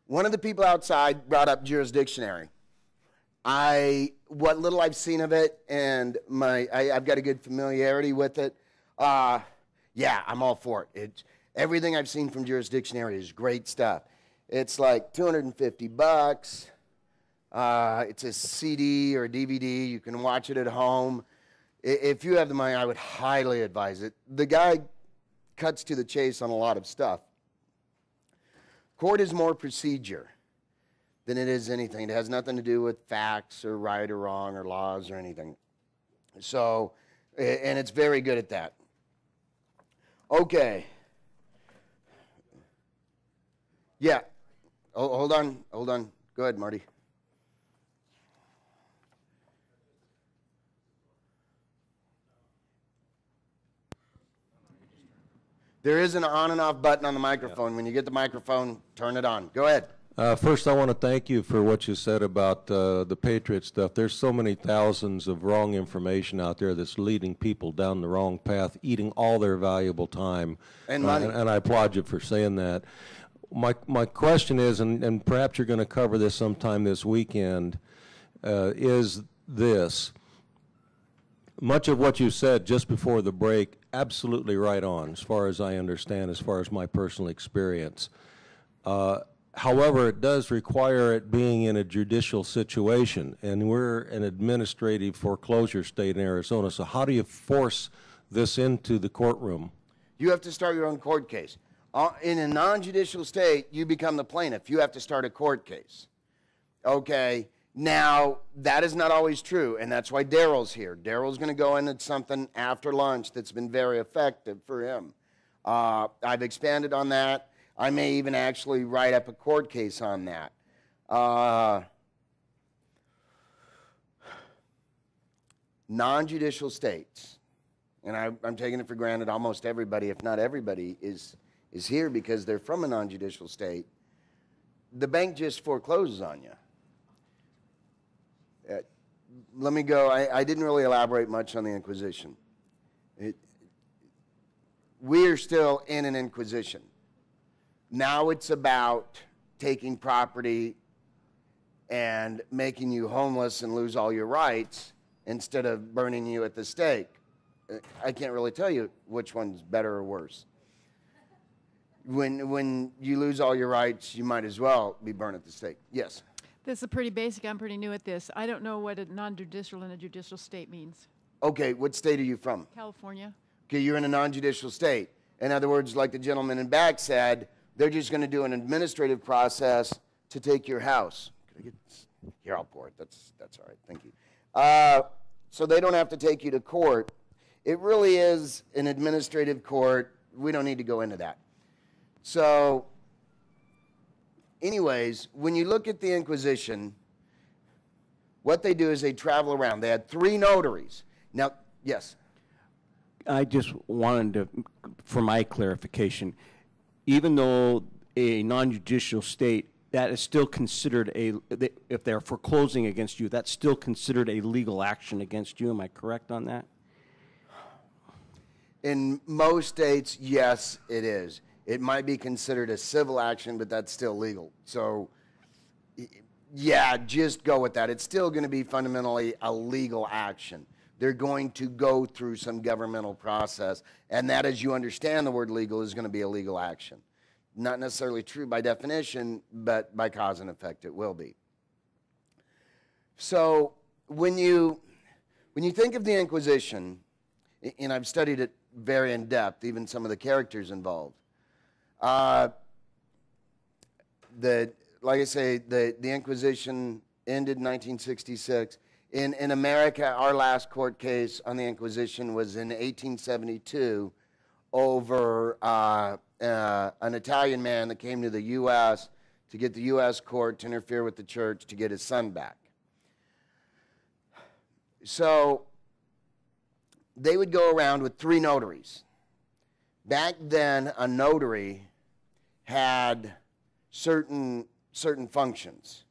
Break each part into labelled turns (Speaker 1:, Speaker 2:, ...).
Speaker 1: One of the people outside brought up jurisdictionary. What little I've seen of it, and I've got a good familiarity with it. Yeah, I'm all for it. Everything I've seen from jurisdictionary is great stuff. It's like $250. It's a CD or a DVD. You can watch it at home. If you have the money, I would highly advise it. The guy cuts to the chase on a lot of stuff. Court is more procedure than it is anything. It has nothing to do with facts or right or wrong or laws or anything. So, and it's very good at that. Okay. Yeah. Oh, hold on. Go ahead, Marty. There is an on and off button on the microphone. Yeah. When you get the microphone, turn it on. Go ahead.
Speaker 2: First, I want to thank you for what you said about the Patriot stuff. There's so many thousands of wrong information out there that's leading people down the wrong path, eating all their valuable time.
Speaker 1: And money.
Speaker 2: And I applaud you for saying that. My question is, and perhaps you're going to cover this sometime this weekend, is this. Much of what you said just before the break, absolutely right on, as far as I understand, as far as my personal experience. However, it does require it being in a judicial situation, and we're an administrative foreclosure state in Arizona, so how do you force this into the courtroom?
Speaker 1: You have to start your own court case. In a non-judicial state, you become the plaintiff. You have to start a court case. Okay, now, that is not always true, and that's why Daryl's here. Daryl's going to go into something after lunch that's been very effective for him. I've expanded on that. I may even actually write up a court case on that. Non-judicial states, and I'm taking it for granted almost everybody, if not everybody, is here because they're from a non-judicial state. The bank just forecloses on you. Let me go. I didn't really elaborate much on the Inquisition. We're still in an Inquisition. Now it's about taking property and making you homeless and lose all your rights instead of burning you at the stake. I can't really tell you which one's better or worse. When you lose all your rights, you might as well be burned at the stake. Yes?
Speaker 3: This is pretty basic. I'm pretty new at this. I don't know what a non-judicial and a judicial state means.
Speaker 1: Okay, what state are you from?
Speaker 3: California.
Speaker 1: Okay, you're in a non-judicial state. In other words, like the gentleman in back said, they're just going to do an administrative process to take your house. Can I get this? Here, I'll pour it. That's all right. Thank you. So they don't have to take you to court. It really is an administrative court. We don't need to go into that. So anyways, when you look at the Inquisition, what they do is they travel around. They had 3 notaries. Now, yes?
Speaker 4: I just wanted to, for my clarification, even though a non-judicial state, that is still considered if they're foreclosing against you, that's still considered a legal action against you. Am I correct on that?
Speaker 1: In most states, yes, it is. It might be considered a civil action, but that's still legal. So, yeah, just go with that. It's still going to be fundamentally a legal action. They're going to go through some governmental process, and that, as you understand the word legal, is going to be a legal action. Not necessarily true by definition, but by cause and effect it will be. So when you think of the Inquisition, and I've studied it very in depth, even some of the characters involved, like I say, the Inquisition ended in 1966. In America, our last court case on the Inquisition was in 1872 over an Italian man that came to the U.S. to get the U.S. court to interfere with the church to get his son back. So they would go around with 3 notaries. Back then, a notary had certain functions.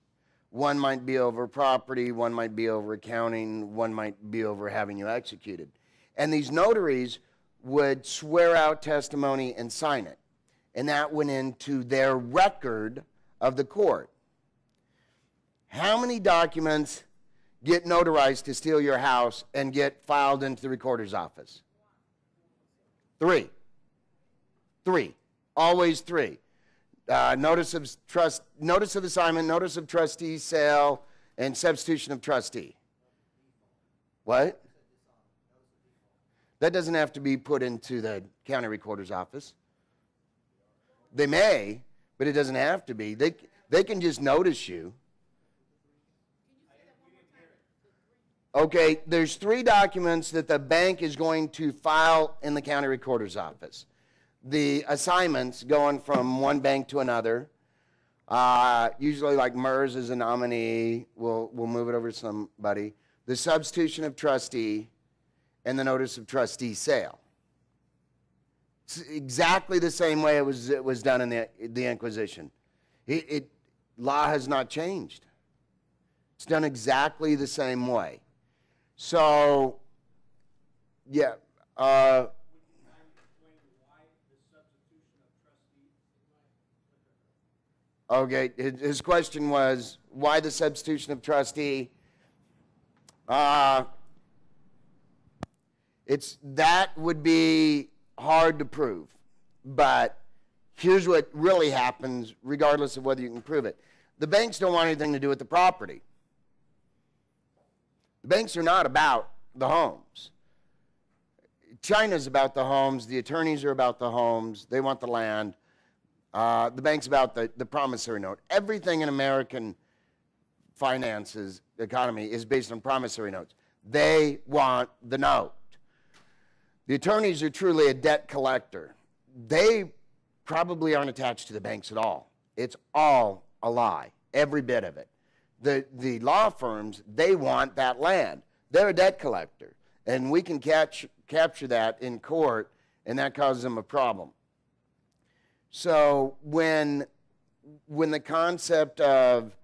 Speaker 1: One might be over property, one might be over accounting, one might be over having you executed. And these notaries would swear out testimony and sign it. And that went into their record of the court. How many documents get notarized to steal your house and get filed into the recorder's office? 3. 3. Always 3. Notice of trust, notice of assignment, notice of trustee sale, and substitution of trustee. What? That doesn't have to be put into the county recorder's office. They may, but it doesn't have to be. They can just notice you. Okay, there's 3 documents that the bank is going to file in the county recorder's office. The assignments going from one bank to another, usually like MERS is a nominee, we'll move it over to somebody. The substitution of trustee and the notice of trustee sale. It's exactly the same way it was done in the Inquisition. Law has not changed. It's done exactly the same way. So, yeah. Okay, his question was, why the substitution of trustee? That would be hard to prove, but here's what really happens regardless of whether you can prove it. The banks don't want anything to do with the property. The banks are not about the homes. China's about the homes. The attorneys are about the homes. They want the land. The bank's about the promissory note. Everything in American finances, economy, is based on promissory notes. They want the note. The attorneys are truly a debt collector. They probably aren't attached to the banks at all. It's all a lie, every bit of it. The law firms, they want that land. They're a debt collector, and we can capture that in court, and that causes them a problem. So when the concept of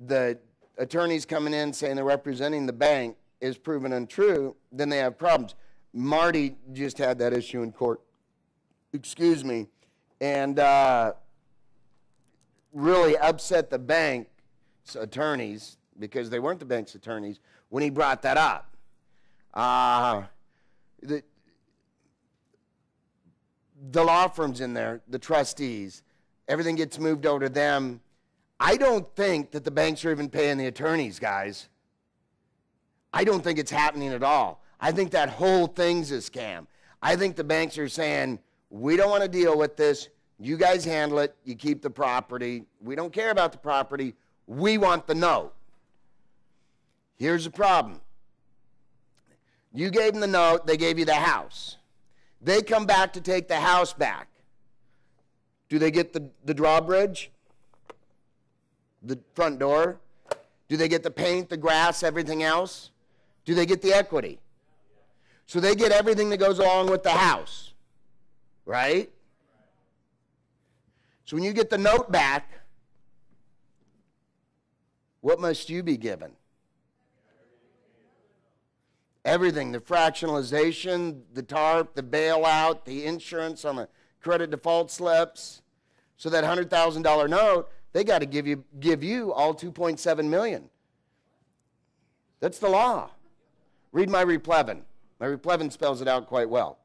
Speaker 1: the attorneys coming in saying they're representing the bank is proven untrue, then they have problems. Marty just had that issue in court, excuse me, and really upset the bank's attorneys, because they weren't the bank's attorneys, when he brought that up. The law firms in there, the trustees, everything gets moved over to them. I don't think that the banks are even paying the attorneys, guys. I don't think it's happening at all. I think that whole thing's a scam. I think the banks are saying, we don't want to deal with this. You guys handle it. You keep the property. We don't care about the property. We want the note. Here's the problem. You gave them the note. They gave you the house. They come back to take the house back. Do they get the drawbridge? The front door? Do they get the paint, the grass, everything else? Do they get the equity? So they get everything that goes along with the house, right? So when you get the note back, what must you be given? Everything, the fractionalization, the TARP, the bailout, the insurance on the credit default slips. So that $100,000 note, they got to give you all $2.7 million. That's the law. Read my replevin. My replevin spells it out quite well.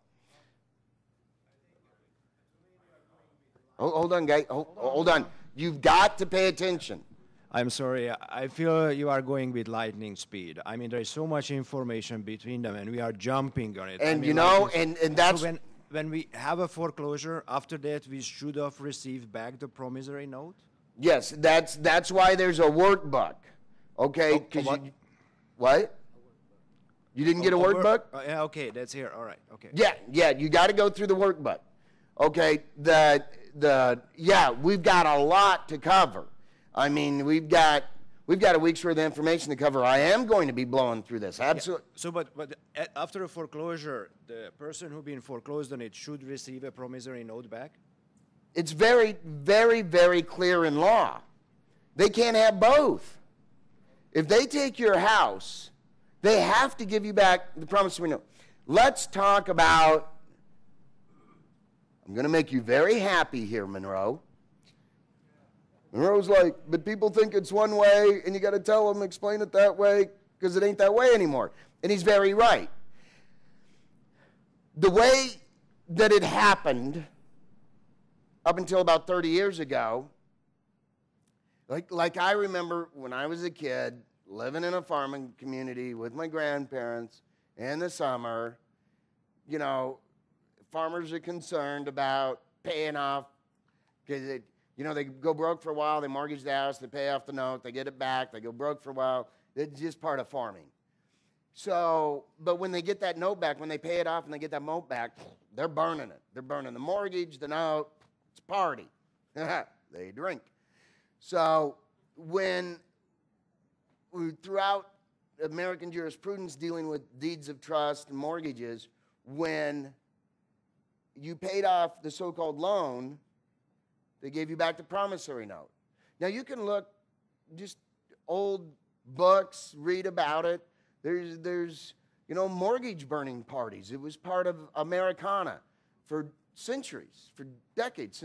Speaker 1: Hold on, guys. Hold on. You've got to pay attention.
Speaker 5: I'm sorry, I feel you are going with lightning speed. I mean, there's so much information between them, and we are jumping on it.
Speaker 1: And
Speaker 5: I mean,
Speaker 1: you know,
Speaker 5: like
Speaker 1: and that's...
Speaker 5: So when we have a foreclosure, after that, we should have received back the promissory note?
Speaker 1: Yes, that's why there's a workbook. Okay?
Speaker 5: What?
Speaker 1: What? You didn't get a workbook?
Speaker 5: Yeah, okay, that's here. All right, okay.
Speaker 1: Yeah, you got to go through the workbook. Okay, yeah, we've got a lot to cover. I mean, we've got a week's worth of information to cover. I am going to be blowing through this. Absolutely.
Speaker 5: Yeah. So, but after a foreclosure, the person who been foreclosed on it should receive a promissory note back?
Speaker 1: It's very, very, very clear in law. They can't have both. If they take your house, they have to give you back the promissory note. Let's talk about, I'm going to make you very happy here, Monroe. Monroe's like, but people think it's one way, and you got to tell them, explain it that way, because it ain't that way anymore. And he's very right. The way that it happened up until about 30 years ago, like I remember when I was a kid, living in a farming community with my grandparents in the summer, you know, farmers are concerned about paying off, because you know, they go broke for a while, they mortgage the house, they pay off the note, they get it back, they go broke for a while. It's just part of farming. So, but when they get that note back, when they pay it off and they get that note back, they're burning it. They're burning the mortgage, the note. It's a party. They drink. So when throughout American jurisprudence dealing with deeds of trust and mortgages, when you paid off the so-called loan, they gave you back the promissory note. Now you can look just old books, read about it. There's you know, mortgage burning parties. It was part of Americana for centuries, for decades,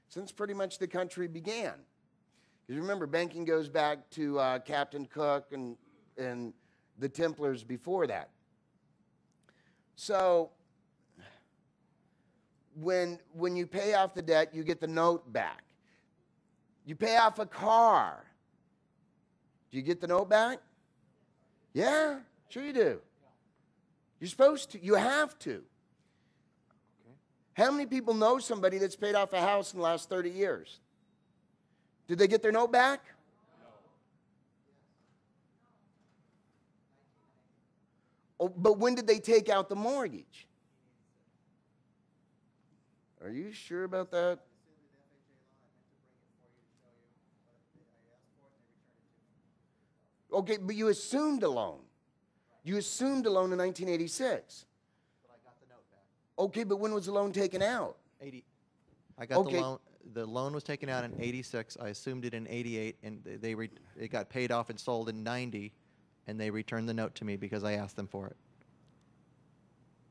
Speaker 1: since pretty much the country began. Because remember, banking goes back to Captain Cook and the Templars before that. So when you pay off the debt, you get the note back. You pay off a car. Do you get the note back? Yeah, sure you do. You're supposed to. You have to. How many people know somebody that's paid off a house in the last 30 years? Did they get their note back? Oh, but when did they take out the mortgage? Are you sure about that? Okay, but you assumed a loan. You assumed a loan in 1986.
Speaker 6: But I got the note back.
Speaker 1: Okay, but when was the loan taken out?
Speaker 6: 80. I got
Speaker 1: Okay.
Speaker 6: the loan. The loan was taken out in 86. I assumed it in 88, and it got paid off and sold in 90, and they returned the note to me because I asked them for it.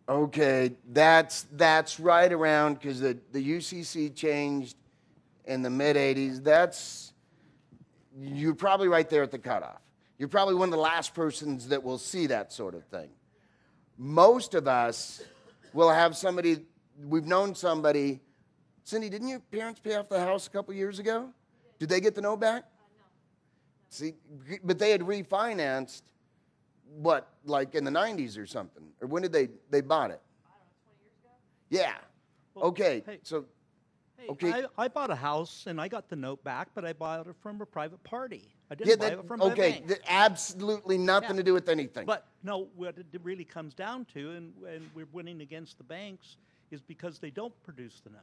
Speaker 1: Okay, that's right around, because the UCC changed in the mid-'80s. You're probably right there at the cutoff. You're probably one of the last persons that will see that sort of thing. Most of us will have somebody, we've known somebody. Cindy, didn't your parents pay off the house a couple years ago? Did they get the note back? No. See, but they had refinanced, what, like in the 90s or something? Or when did they bought it?
Speaker 7: I don't know, 20 years ago?
Speaker 1: Yeah.
Speaker 7: Well,
Speaker 1: Okay,
Speaker 7: hey,
Speaker 1: so,
Speaker 7: Hey,
Speaker 1: okay.
Speaker 7: I bought a house and I got the note back, but I bought it from a private party. I didn't buy it from a bank.
Speaker 1: Absolutely nothing
Speaker 7: Yeah.
Speaker 1: to do with anything.
Speaker 7: But no, what it really comes down to, and we're winning against the banks, is because they don't produce the note.